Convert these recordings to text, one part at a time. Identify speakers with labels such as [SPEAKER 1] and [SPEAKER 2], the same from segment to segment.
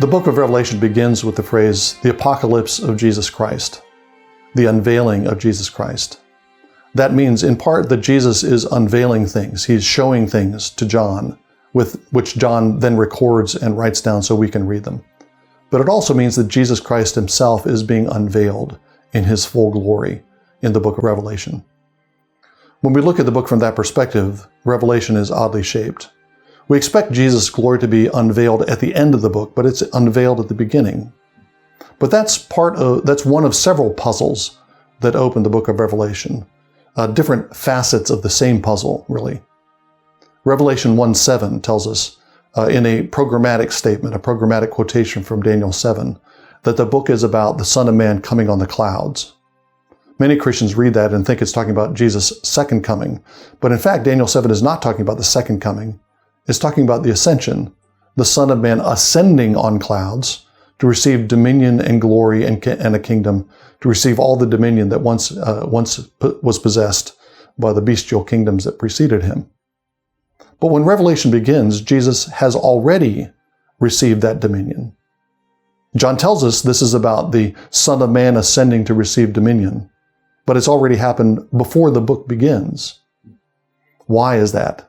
[SPEAKER 1] The book of Revelation begins with the phrase, the apocalypse of Jesus Christ, the unveiling of Jesus Christ. That means, in part, that Jesus is unveiling things. He's showing things to John, with which John then records and writes down so we can read them. But it also means that Jesus Christ himself is being unveiled in his full glory in the book of Revelation. When we look at the book from that perspective, Revelation is oddly shaped. We expect Jesus' glory to be unveiled at the end of the book, but it's unveiled at the beginning. But that's one of several puzzles that open the book of Revelation. Different facets of the same puzzle, really. Revelation 1:7 tells us in a programmatic statement, a programmatic quotation from Daniel 7, that the book is about the Son of Man coming on the clouds. Many Christians read that and think it's talking about Jesus' second coming. But in fact, Daniel 7 is not talking about the second coming. It's talking about the ascension, the Son of Man ascending on clouds to receive dominion and glory and a kingdom, to receive all the dominion that once was possessed by the bestial kingdoms that preceded him. But when Revelation begins, Jesus has already received that dominion. John tells us this is about the Son of Man ascending to receive dominion, but it's already happened before the book begins. Why is that?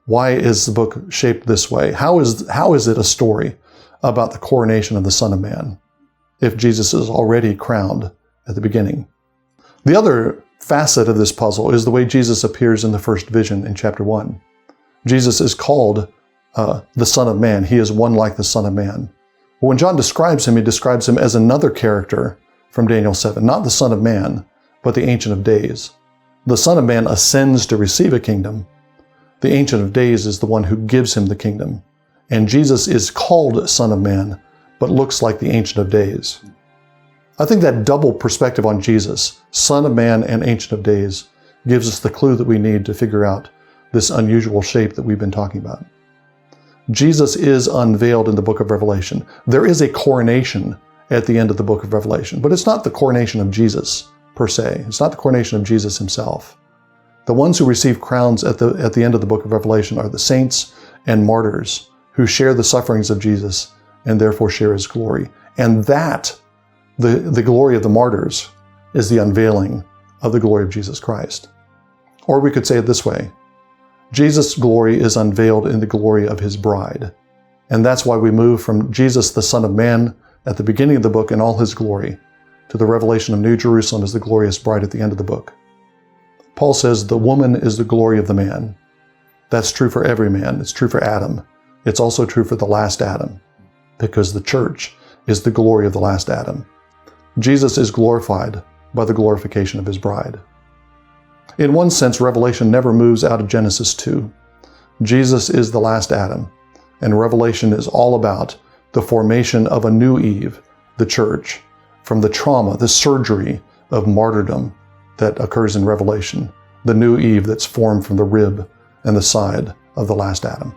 [SPEAKER 1] Why is the book shaped this way? How is it a story about the coronation of the Son of Man if Jesus is already crowned at the beginning? The other facet of this puzzle is the way Jesus appears in the first vision in chapter 1. Jesus is called the Son of Man. He is one like the Son of Man. But when John describes him, he describes him as another character from Daniel 7, not the Son of Man, but the Ancient of Days. The Son of Man ascends to receive a kingdom. The Ancient of Days is the one who gives him the kingdom. And Jesus is called Son of Man, but looks like the Ancient of Days. I think that double perspective on Jesus, Son of Man and Ancient of Days, gives us the clue that we need to figure out this unusual shape that we've been talking about. Jesus is unveiled in the book of Revelation. There is a coronation at the end of the book of Revelation, but it's not the coronation of Jesus per se. It's not the coronation of Jesus himself. The ones who receive crowns at the end of the book of Revelation are the saints and martyrs who share the sufferings of Jesus and therefore share his glory. And that, the glory of the martyrs, is the unveiling of the glory of Jesus Christ. Or we could say it this way: Jesus' glory is unveiled in the glory of his bride. And that's why we move from Jesus, the Son of Man, at the beginning of the book in all his glory, to the revelation of New Jerusalem as the glorious bride at the end of the book. Paul says the woman is the glory of the man. That's true for every man. It's true for Adam. It's also true for the last Adam, because the church is the glory of the last Adam. Jesus is glorified by the glorification of his bride. In one sense, Revelation never moves out of Genesis 2. Jesus is the last Adam, and Revelation is all about the formation of a new Eve, the church, from the trauma, the surgery of martyrdom that occurs in Revelation, the new Eve that's formed from the rib and the side of the last Adam.